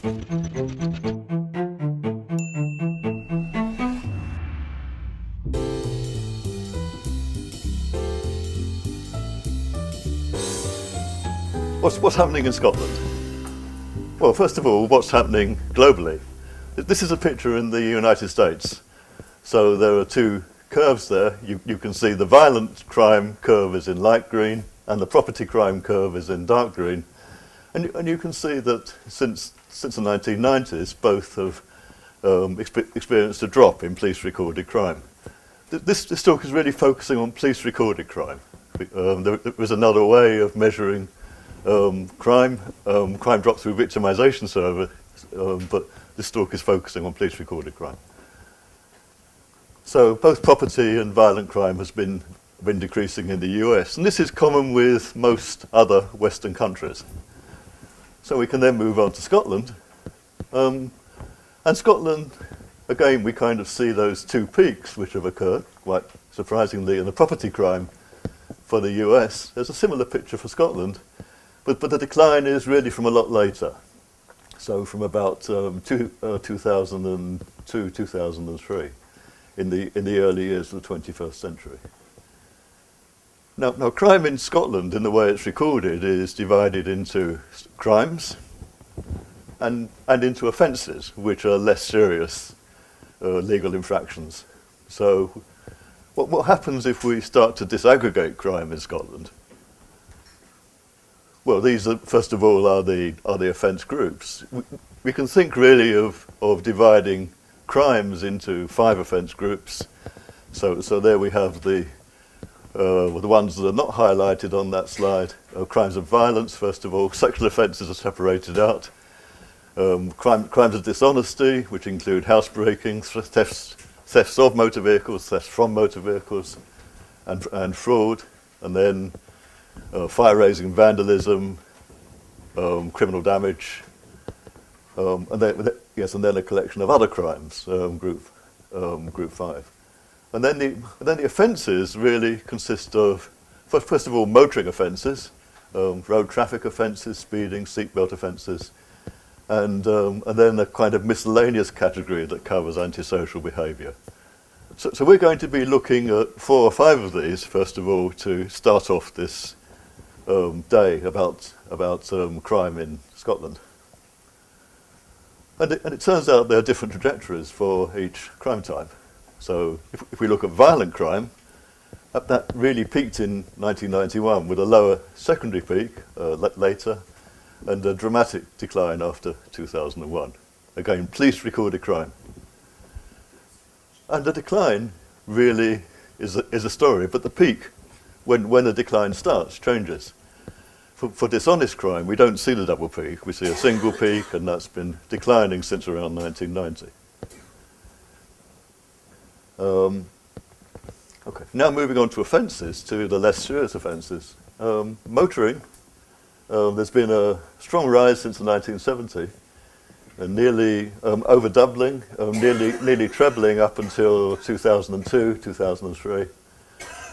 What's happening in Scotland? Well, first of all, what's happening globally? This is a picture in the United States. So there are two curves there. You can see the violent crime curve is in light green and the property crime curve is in dark green. And you can see that since the 1990s, both have experienced a drop in police-recorded crime. This talk is really focusing on police-recorded crime. There was another way of measuring crime dropped through victimization survey, but this talk is focusing on police-recorded crime. So both property and violent crime has been decreasing in the US, and this is common with most other Western countries. So we can then move on to Scotland. And Scotland, again, we kind of see those two peaks which have occurred, quite surprisingly, in the property crime for the US. There's a similar picture for Scotland, but the decline is really from a lot later. So from about 2002, 2003, in the early years of the 21st century. Now, crime in Scotland, in the way it's recorded, is divided into crimes and into offences, which are less serious legal infractions. So what happens if we start to disaggregate crime in Scotland? Well, these are, first of all, are the offence groups. We can think really of dividing crimes into 5 offence groups. So there we have the ones that are not highlighted on that slide. Crimes of violence, first of all. Sexual offences are separated out. Crimes of dishonesty, which include housebreaking, thefts of motor vehicles, thefts from motor vehicles, and fraud. And then fire-raising, vandalism, criminal damage, and then a collection of other crimes, group 5. And then the offences really consist of, first of all, motoring offences, road traffic offences, speeding, seatbelt offences, and then a kind of miscellaneous category that covers antisocial behaviour. So we're going to be looking at 4 or 5 of these, first of all, to start off this day about crime in Scotland. And it turns out there are different trajectories for each crime type. So if we look at violent crime, that really peaked in 1991 with a lower secondary peak later and a dramatic decline after 2001. Again, police-recorded crime. And the decline really is a story, but the peak, when the decline starts, changes. For dishonest crime, we don't see the double peak. We see a single peak, and that's been declining since around 1990. Okay, now moving on to offences, to the less serious offences. Motoring, there's been a strong rise since the 1970s, and nearly over-doubling, nearly trebling up until 2002, 2003,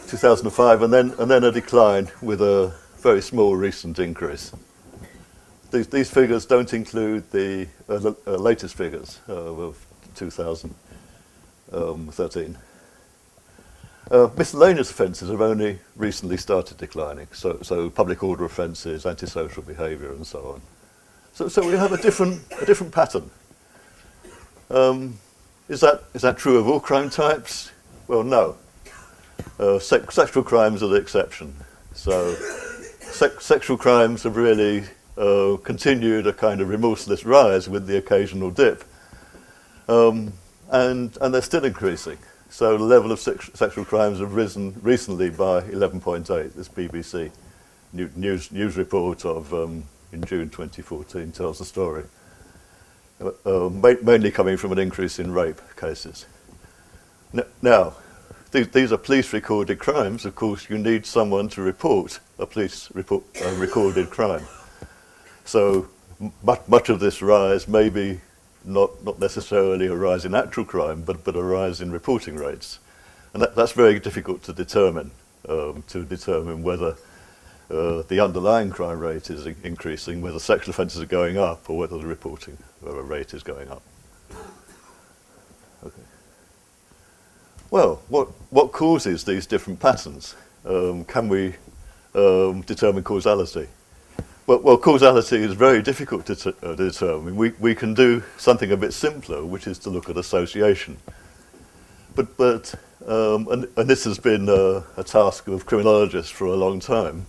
2005, and then a decline with a very small recent increase. These figures don't include the latest figures of 2013. Miscellaneous offences have only recently started declining, so public order offences, antisocial behaviour, and so on. So we have a different pattern. Is that true of all crime types? Well, no. Sexual crimes are the exception. So sexual crimes have really continued a kind of remorseless rise with the occasional dip, and they're still increasing. So the level of sexual crimes have risen recently by 11.8. This BBC news report of in June 2014 tells the story, mainly coming from an increase in rape cases. Now, these are police-recorded crimes. Of course, you need someone to report a recorded crime. So much of this rise may be not necessarily a rise in actual crime, but a rise in reporting rates. And that's very difficult to determine whether the underlying crime rate is increasing, whether sexual offences are going up or whether the reporting rate is going up. Okay. Well, what causes these different patterns? Can we determine causality? Well, causality is very difficult to determine. We can do something a bit simpler, which is to look at association. But and this has been a task of criminologists for a long time,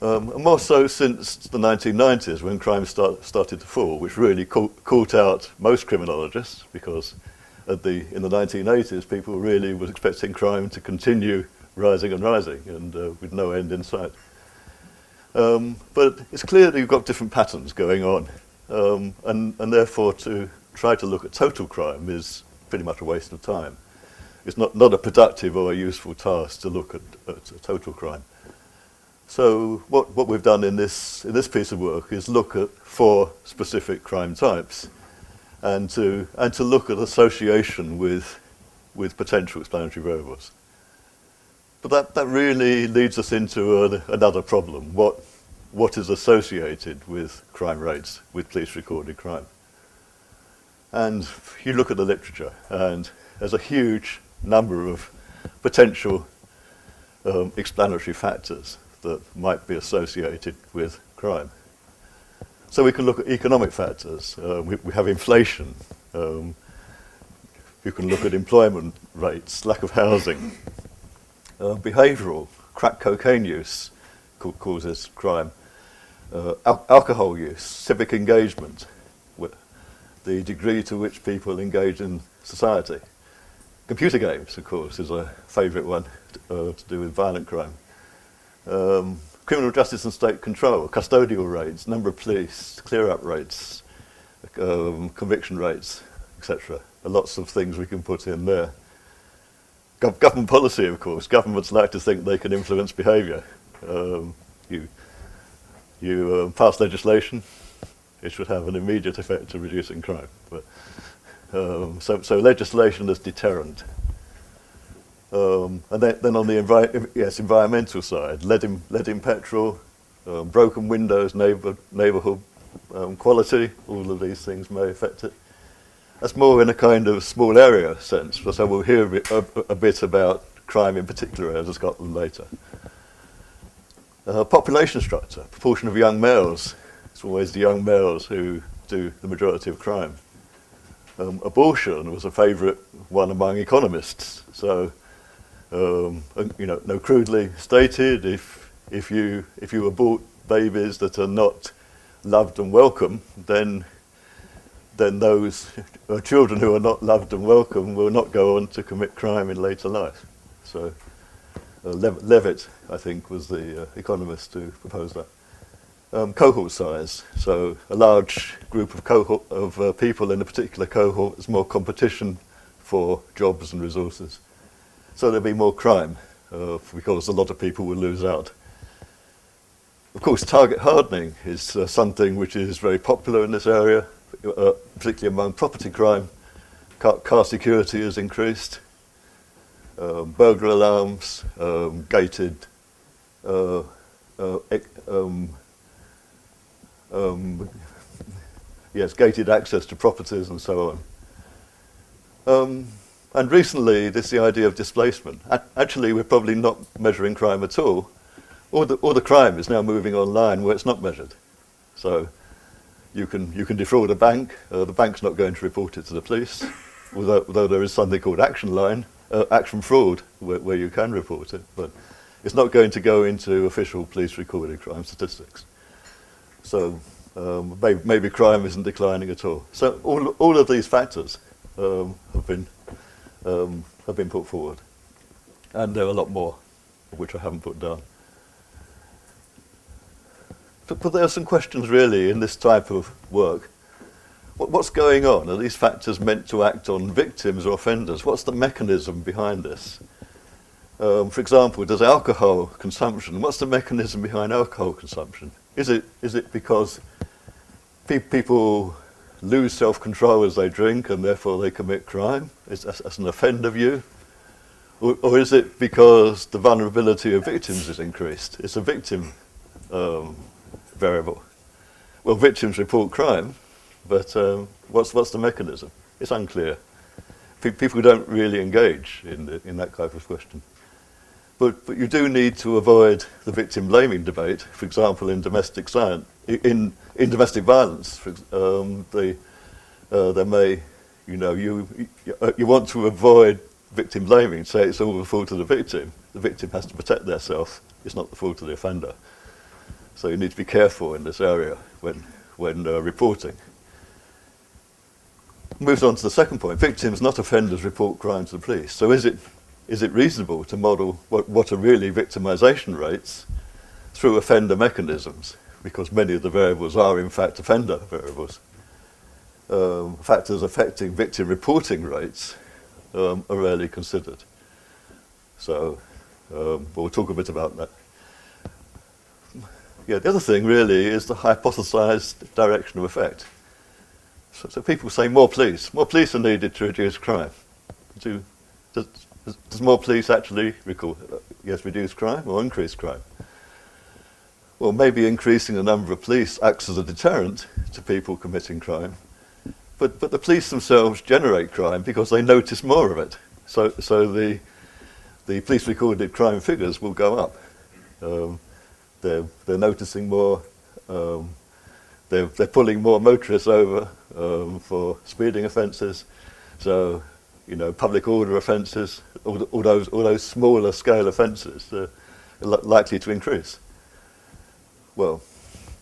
and more so since the 1990s, when crime started to fall, which really caught out most criminologists, because in the 1980s, people really were expecting crime to continue rising and rising, and with no end in sight. But it's clear that you've got different patterns going on, and therefore to try to look at total crime is pretty much a waste of time. It's not a productive or a useful task to look at total crime. So what we've done in this piece of work is look at 4 specific crime types, and to look at association with potential explanatory variables. But that really leads us into another problem. What is associated with crime rates, with police recorded crime? And you look at the literature, and there's a huge number of potential explanatory factors that might be associated with crime. So we can look at economic factors. We have inflation. You can look at employment rates, lack of housing. Behavioural, crack cocaine use causes crime. Alcohol use, civic engagement, the degree to which people engage in society. Computer games, of course, is a favourite one to do with violent crime. Criminal justice and state control, custodial rates, number of police, clear-up rates, conviction rates, etc. Lots of things we can put in there. Government policy, of course. Governments like to think they can influence behaviour. You pass legislation, it should have an immediate effect of reducing crime. But, so legislation is deterrent. And then on the environmental side, lead in petrol, broken windows, neighbourhood quality, all of these things may affect it. That's more in a kind of small area sense, so we'll hear a bit about crime in particular areas of Scotland later. Population structure, proportion of young males. It's always the young males who do the majority of crime. Abortion was a favourite one among economists. So, no, crudely stated, if you abort babies that are not loved and welcome, then those children who are not loved and welcome will not go on to commit crime in later life. So Levitt, I think, was the economist who proposed that. Cohort size, so a large group of people in a particular cohort is more competition for jobs and resources. So there'll be more crime because a lot of people will lose out. Of course, target hardening is something which is very popular in this area, particularly among property crime. Car security has increased. Burglar alarms, gated gated access to properties and so on. And recently, there's the idea of displacement. Actually, we're probably not measuring crime at all. All the crime is now moving online where it's not measured. So you can defraud a bank. The bank's not going to report it to the police, although there is something called action fraud, where you can report it. But it's not going to go into official police recorded crime statistics. So maybe crime isn't declining at all. So all of these factors have been put forward, and there are a lot more, which I haven't put down. But there are some questions really in this type of work. What's going on? Are these factors meant to act on victims or offenders? What's the mechanism behind this? For example, does alcohol consumption, what's the mechanism behind alcohol consumption? Is it because people lose self-control as they drink and therefore they commit crime? That's an offender view? Or is it because the vulnerability of victims is increased? It's a victim variable. Well, victims report crime, but what's the mechanism? It's unclear. People don't really engage in that type of question. But you do need to avoid the victim blaming debate. For example, in domestic in domestic violence, there may, you want to avoid victim blaming. Say it's all the fault of the victim. The victim has to protect themselves. It's not the fault of the offender. So you need to be careful in this area when reporting. Moves on to the second point. Victims, not offenders, report crime to the police. So is it reasonable to model what are really victimization rates through offender mechanisms? Because many of the variables are in fact offender variables. Factors affecting victim reporting rates are rarely considered. So we'll talk a bit about that. Yeah, the other thing really is the hypothesized direction of effect. So people say more police are needed to reduce crime. Does more police actually reduce crime or increase crime? Well, maybe increasing the number of police acts as a deterrent to people committing crime, but the police themselves generate crime because they notice more of it. So the police recorded crime figures will go up. They're noticing more. They're pulling more motorists over for speeding offences. So, public order offences, all those smaller scale offences are likely to increase. Well,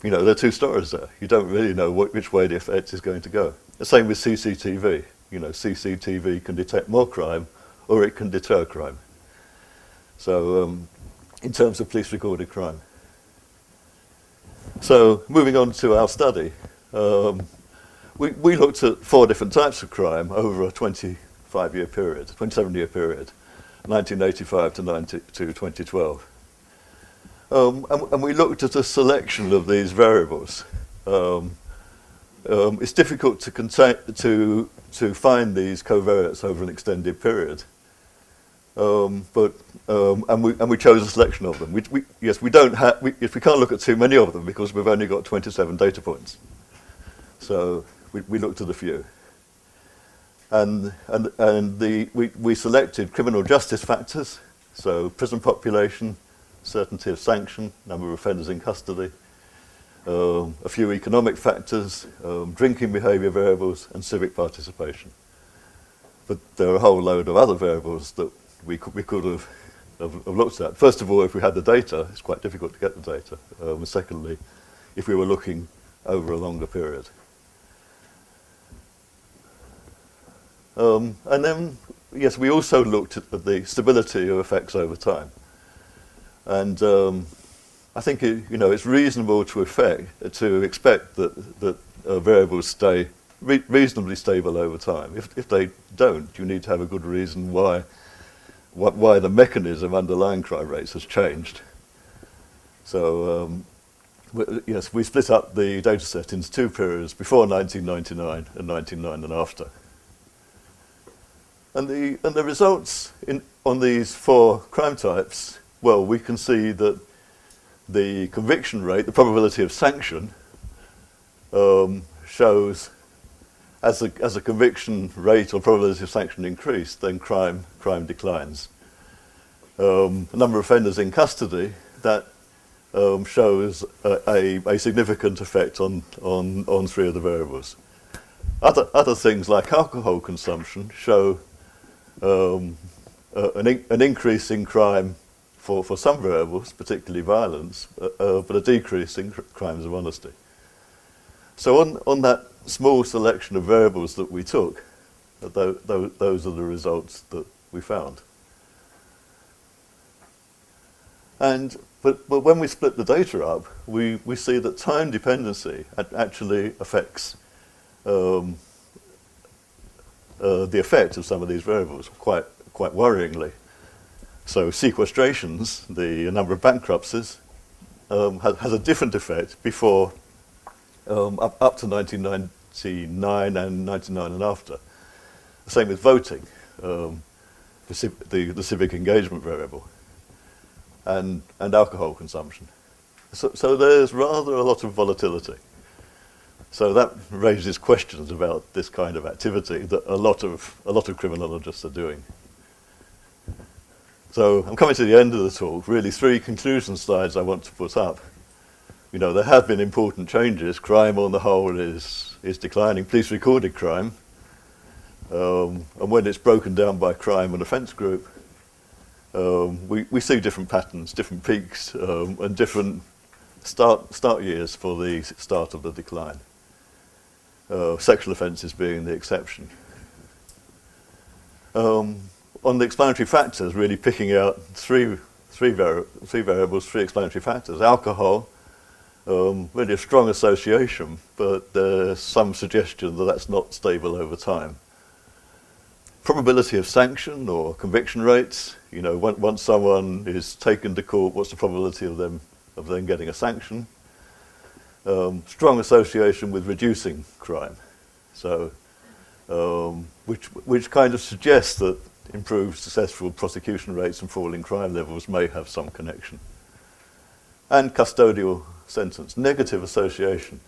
there are two stories there. You don't really know which way the effect is going to go. The same with CCTV. CCTV can detect more crime or it can deter crime. So, in terms of police recorded crime. So, moving on to our study, we looked at 4 different types of crime over a 27-year period, 1985 to 2012. And we looked at a selection of these variables. It's difficult to find these covariates over an extended period. And we chose a selection of them. We can't look at too many of them because we've only got 27 data points. So we looked at a few. And we selected criminal justice factors, so prison population, certainty of sanction, number of offenders in custody, a few economic factors, drinking behaviour variables, and civic participation. But there are a whole load of other variables that we could have looked at. First of all, if we had the data, it's quite difficult to get the data. And secondly, if we were looking over a longer period. And then, yes, we also looked at the stability of effects over time. And I think it's reasonable to expect that variables stay reasonably stable over time. If they don't, you need to have a good reason why the mechanism underlying crime rates has changed. So yes, we split up the data set into 2 periods, before 1999 and 1999 and after. And the results on these 4 crime types, well, we can see that the conviction rate, the probability of sanction, shows as a conviction rate or probability of sanction increased, then crime declines. The number of offenders in custody, that shows a significant effect on 3 of the variables. Other things like alcohol consumption show an increase in crime for some variables, particularly violence, but a decrease in crimes of honesty. So on that small selection of variables that we took, those are the results that we found. But when we split the data up, we see that time dependency actually affects the effect of some of these variables quite worryingly. So sequestrations, the number of bankruptcies, has a different effect before, up to 1999 and 99 and after. The same with voting, the civic engagement variable, and alcohol consumption. So there's rather a lot of volatility. So that raises questions about this kind of activity that a lot of criminologists are doing. So I'm coming to the end of the talk. Really, 3 conclusion slides I want to put up. You know, there have been important changes. Crime on the whole is declining. Police recorded crime. And when it's broken down by crime and offence group, we see different patterns, different peaks, and different start years for the start of the decline. Sexual offences being the exception. On the explanatory factors, really picking out three variables, 3 explanatory factors. Alcohol, really a strong association, but there's some suggestion that that's not stable over time. Probability of sanction or conviction rates. You know, once someone is taken to court, what's the probability of them getting a sanction? Strong association with reducing crime. So, which kind of suggests that improved successful prosecution rates and falling crime levels may have some connection. And custodial sentence, negative association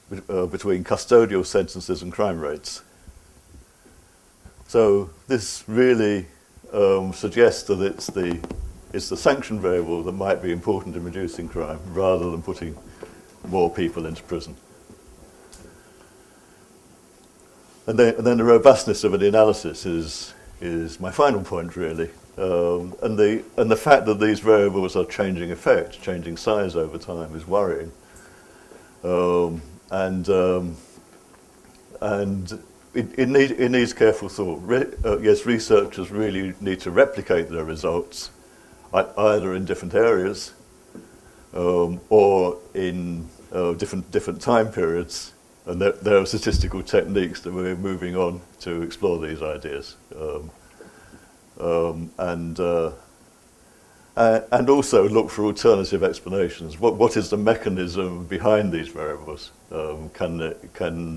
between custodial sentences and crime rates. So this really suggests that it's the sanction variable that might be important in reducing crime rather than putting more people into prison. And then the robustness of the analysis is my final point, really. And the fact that these variables are changing effect, changing size over time is worrying. And it needs careful thought. Yes, researchers really need to replicate their results, either in different areas or in different time periods. And there are statistical techniques that we're moving on to explore these ideas. And also look for alternative explanations. What is the mechanism behind these variables? Can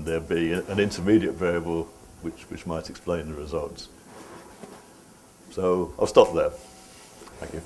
there be an intermediate variable which might explain the results? So I'll stop there. Thank you.